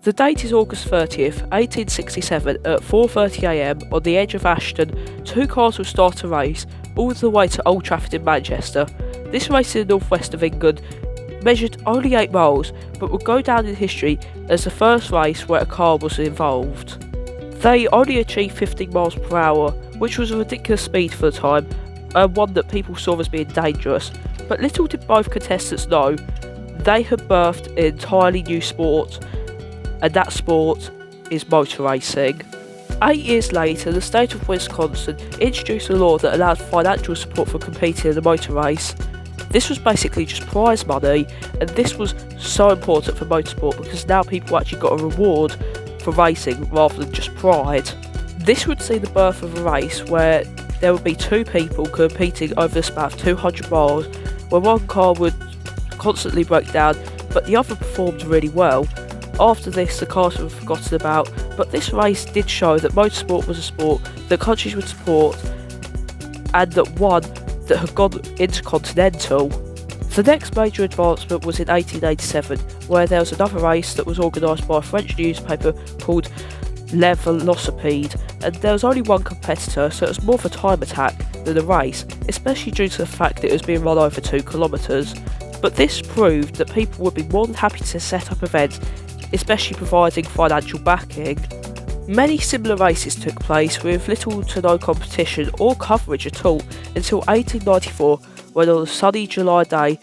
The date is August 30th, 1867 at 4:30am on the edge of Ashton. Two cars will start a race all the way to Old Trafford in Manchester. This race in the northwest of England measured only 8 miles, but would go down in history as the first race where a car was involved. They only achieved 15 miles per hour, which was a ridiculous speed for the time, and one that people saw as being dangerous. But little did both contestants know, they had birthed an entirely new sport, and that sport is motor racing. 8 years later, the state of Wisconsin introduced a law that allowed financial support for competing in a motor race. This was basically just prize money, and this was so important for motorsport because now people actually got a reward for racing rather than just pride. This would see the birth of a race where there would be 2 people competing over the span of 200 miles, where one car would constantly break down, but the other performed really well. After this, the cars were forgotten about, but this race did show that motorsport was a sport that countries would support, and that one that had gone intercontinental. The next major advancement was in 1887, where there was another race that was organised by a French newspaper called Le Velocipede, and there was only one competitor, so it was more of a time attack than a race, especially due to the fact that it was being run over 2 kilometres. But this proved that people would be more than happy to set up events, especially providing financial backing. Many similar races took place with little to no competition or coverage at all until 1894, when on a sunny July day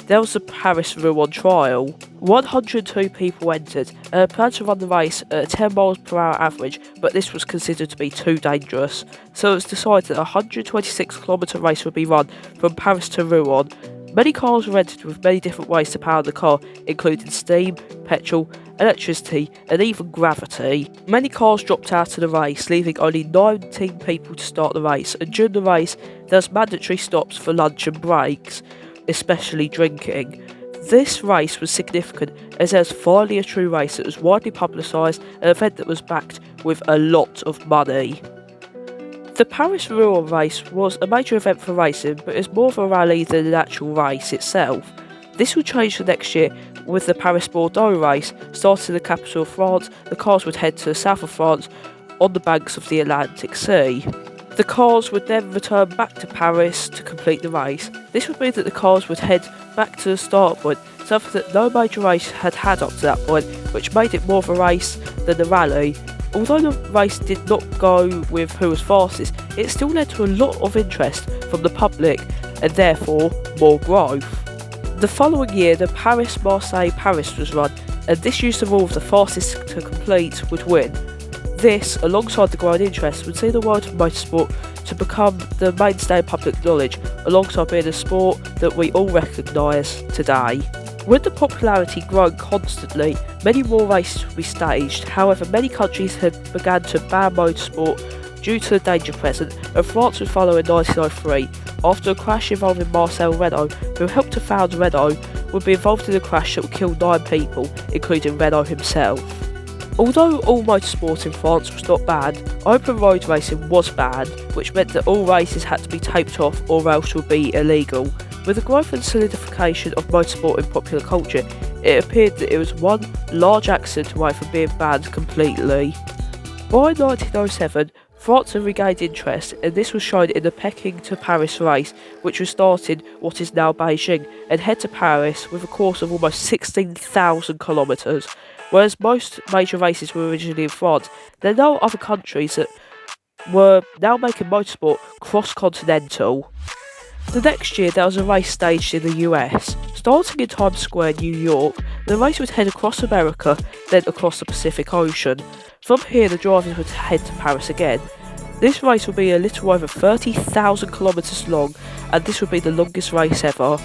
there was the Paris-Rouen trial. 102 people entered and planned to run the race at a 10 miles per hour average, but this was considered to be too dangerous, so it was decided that a 126km race would be run from Paris to Rouen. Many cars were entered with many different ways to power the car, including steam, petrol, electricity, and even gravity. Many cars dropped out of the race, leaving only 19 people to start the race, and during the race there was mandatory stops for lunch and breaks, especially drinking. This race was significant as there was finally a true race that was widely publicised, an event that was backed with a lot of money. The Paris-Rouen race was a major event for racing, but it was more of a rally than an actual race itself. This would change the next year with the Paris-Bordeaux race. Starting in the capital of France, the cars would head to the south of France on the banks of the Atlantic Sea. The cars would then return back to Paris to complete the race. This would mean that the cars would head back to the start point, something that no major race had had up to that point, which made it more of a race than a rally. Although the race did not go with who was fastest, it still led to a lot of interest from the public and therefore more growth. The following year, the Paris-Marseille-Paris was run, and this used the rule of the fastest to complete would win. This, alongside the growing interest, would see the world of motorsport to become the mainstay of public knowledge, alongside being a sport that we all recognise today. With the popularity growing constantly, many more races would be staged. However, many countries had begun to ban motorsport due to the danger present, and France would follow in 1903, after a crash involving Marcel Renault, who helped to found Renault, would be involved in a crash that would kill 9 people, including Renault himself. Although all motorsport in France was not banned, open road racing was banned, which meant that all races had to be taped off or else would be illegal. With the growth and solidification of motorsport in popular culture, it appeared that it was one large accident away from being banned completely. By 1907, France had regained interest, and this was shown in the Peking to Paris race, which was started what is now Beijing, and head to Paris with a course of almost 16,000 kilometres. Whereas most major races were originally in France, there are now other countries that were now making motorsport cross-continental. The next year there was a race staged in the US. Starting in Times Square, New York, the race would head across America, then across the Pacific Ocean. From here the drivers would head to Paris again. This race would be a little over 30,000 kilometres long, and this would be the longest race ever.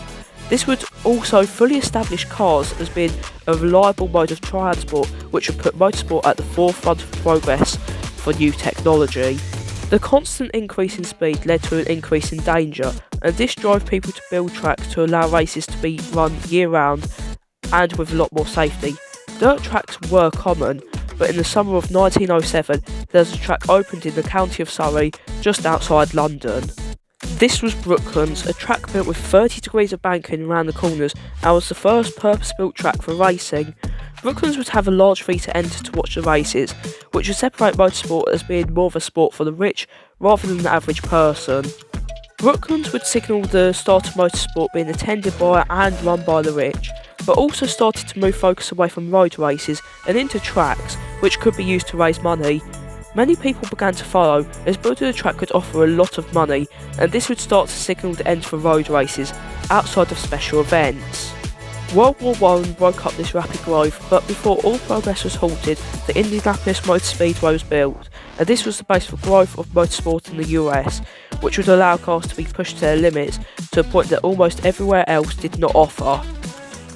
This would also fully establish cars as being a reliable mode of transport, which would put motorsport at the forefront of progress for new technology. The constant increase in speed led to an increase in danger, and this drove people to build tracks to allow races to be run year-round and with a lot more safety. Dirt tracks were common, but in the summer of 1907 there was a track opened in the county of Surrey, just outside London. This was Brooklands, a track built with 30 degrees of banking around the corners, and was the first purpose-built track for racing. Brooklands would have a large fee to enter to watch the races, which would separate motorsport as being more of a sport for the rich rather than the average person. Brooklands would signal the start of motorsport being attended by and run by the rich, but also started to move focus away from road races and into tracks, which could be used to raise money. Many people began to follow, as building a track could offer a lot of money, and this would start to signal the end for road races, outside of special events. World War I broke up this rapid growth, but before all progress was halted, the Indianapolis Motor Speedway was built, and this was the base for growth of motorsport in the US, which would allow cars to be pushed to their limits to a point that almost everywhere else did not offer.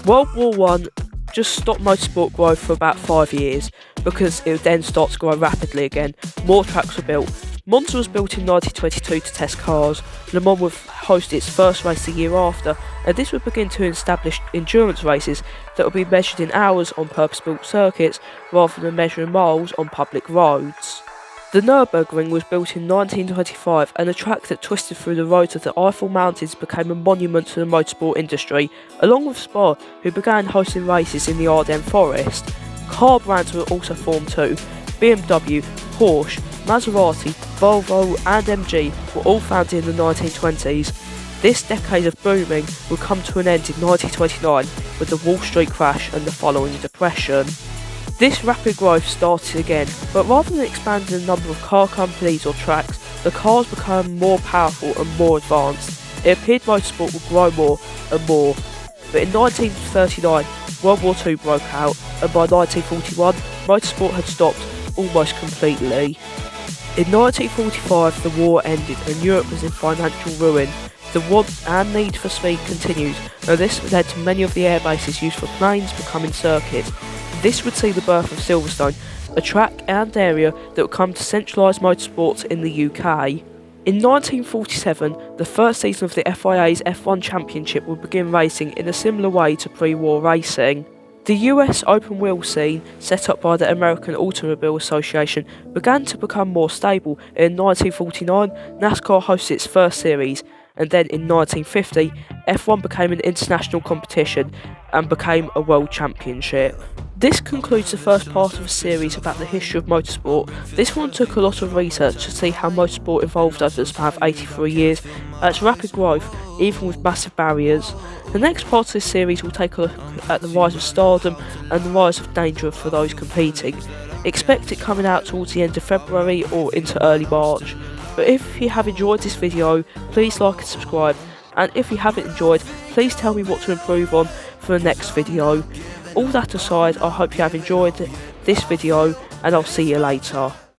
World War I just stopped motorsport growth for about 5 years, because it would then start to grow rapidly again. More tracks were built. Monza was built in 1922 to test cars. Le Mans would host its first race the year after, and this would begin to establish endurance races that would be measured in hours on purpose-built circuits rather than measuring miles on public roads. The Nürburgring was built in 1925, and a track that twisted through the roads of the Eiffel Mountains became a monument to the motorsport industry, along with Spa, who began hosting races in the Ardennes Forest. Car brands were also formed too. BMW, Porsche, Maserati, Volvo and MG were all founded in the 1920s. This decade of booming would come to an end in 1929 with the Wall Street crash and the following depression. This rapid growth started again, but rather than expanding the number of car companies or tracks, the cars became more powerful and more advanced. It appeared motorsport would grow more and more, but in 1939 World War II broke out, and by 1941 motorsport had stopped almost completely. In 1945 the war ended and Europe was in financial ruin. The want and need for speed continued, and this led to many of the airbases used for planes becoming circuits. This would see the birth of Silverstone, a track and area that would come to centralise motorsports in the UK. In 1947, the first season of the FIA's F1 Championship would begin racing in a similar way to pre-war racing. The US open wheel scene, set up by the American Automobile Association, began to become more stable. In 1949, NASCAR hosted its first series, and then in 1950, F1 became an international competition and became a world championship. This concludes the first part of a series about the history of motorsport. This one took a lot of research to see how motorsport evolved over the span of 83 years, at its rapid growth, even with massive barriers. The next part of this series will take a look at the rise of stardom and the rise of danger for those competing. Expect it coming out towards the end of February or into early March. But if you have enjoyed this video, please like and subscribe, and if you haven't enjoyed, please tell me what to improve on for the next video. All that aside, I hope you have enjoyed this video, and I'll see you later.